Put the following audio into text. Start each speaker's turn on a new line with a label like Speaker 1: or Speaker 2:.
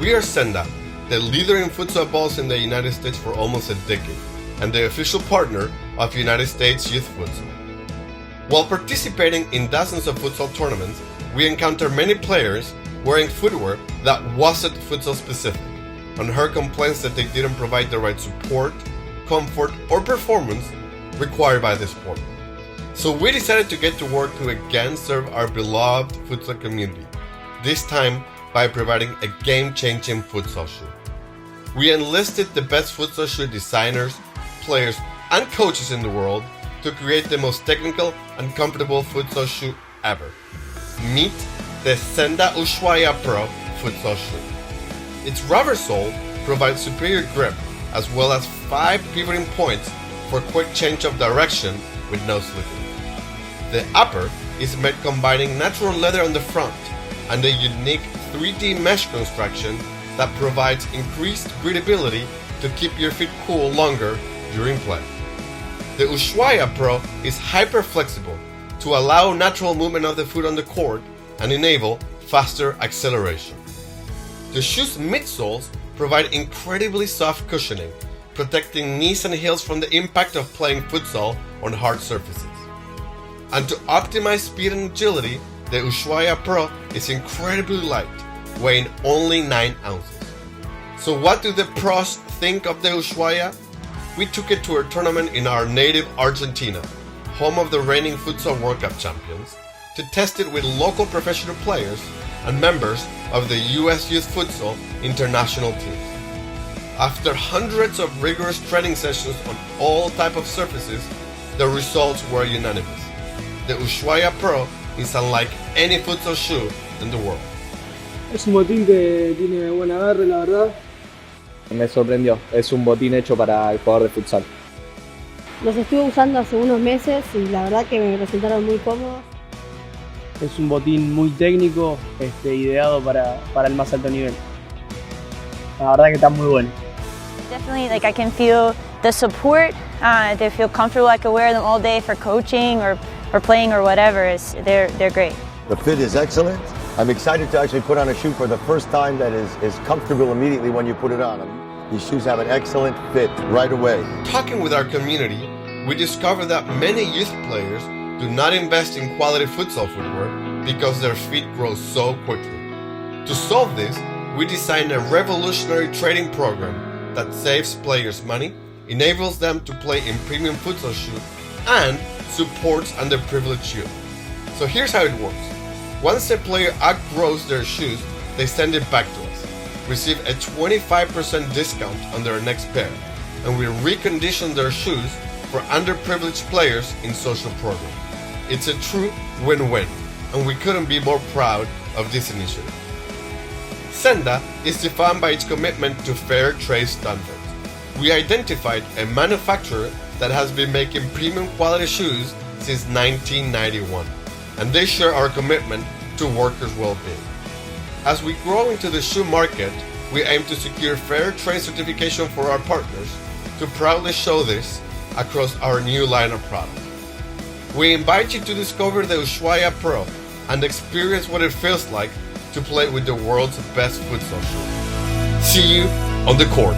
Speaker 1: We are Senda, the leader in futsal balls in the United States for almost a decade, and the official partner of United States Youth Futsal. While participating in dozens of futsal tournaments, we encounter many players wearing footwear that wasn't futsal specific, and heard complaints that they didn't provide the right support, comfort, or performance required by the sport. So we decided to get to work to again serve our beloved futsal community, this time by providing a game-changing futsal shoe. We enlisted the best futsal shoe designers, players, and coaches in the world to create the most technical and comfortable futsal shoe ever. Meet the Senda USHUAIA Pro futsal shoe. Its rubber sole provides superior grip as well as 5 pivoting points for quick change of direction with no slipping. The upper is made combining natural leather on the front and a unique 3D mesh construction that provides increased breathability to keep your feet cool longer during play. The USHUAIA Pro is hyper flexible to allow natural movement of the foot on the court and enable faster acceleration. The shoe's midsoles provide incredibly soft cushioning, protecting knees and heels from the impact of playing futsal on hard surfaces. And to optimize speed and agility, the USHUAIA Pro is incredibly light, weighing only 9 ounces. So what do the pros think of the USHUAIA? We took it to a tournament in our native Argentina, home of the reigning Futsal World Cup Champions, to test it with local professional players and members of the US Youth Futsal international teams. After hundreds of rigorous training sessions on all types of surfaces, the results were unanimous. The USHUAIA Pro is unlike any futsal shoe in the world.
Speaker 2: Es un botín que tiene buen agarre, la verdad.
Speaker 3: Me sorprendió, es un botín hecho para el jugador de futsal.
Speaker 4: Los estuve usando hace unos meses y la verdad que me resultaron muy cómodos.
Speaker 2: Es un botín muy técnico, ideado para el más alto nivel. La verdad que está muy bueno.
Speaker 5: Definitely, I can feel the support. They feel comfortable. I could wear them all day for coaching or playing or whatever. They're great.
Speaker 6: The fit is excellent. I'm excited to actually put on a shoe for the first time that is comfortable immediately when you put it on. These shoes have an excellent fit right away.
Speaker 1: Talking with our community, we discovered that many youth players do not invest in quality futsal footwear because their feet grow so quickly. To solve this, we designed a revolutionary training program that saves players money, enables them to play in premium futsal shoes, and supports underprivileged youth. So here's how it works. Once a player outgrows their shoes, they send it back to us, receive a 25% discount on their next pair, and we recondition their shoes for underprivileged players in social programs. It's a true win-win, and we couldn't be more proud of this initiative. Senda is defined by its commitment to fair trade standards. We identified a manufacturer that has been making premium quality shoes since 1991, and they share our commitment to workers' well-being. As we grow into the shoe market, we aim to secure fair trade certification for our partners to proudly show this across our new line of products. We invite you to discover the USHUAIA Pro and experience what it feels like to play with the world's best futsal shoe. See you on the court.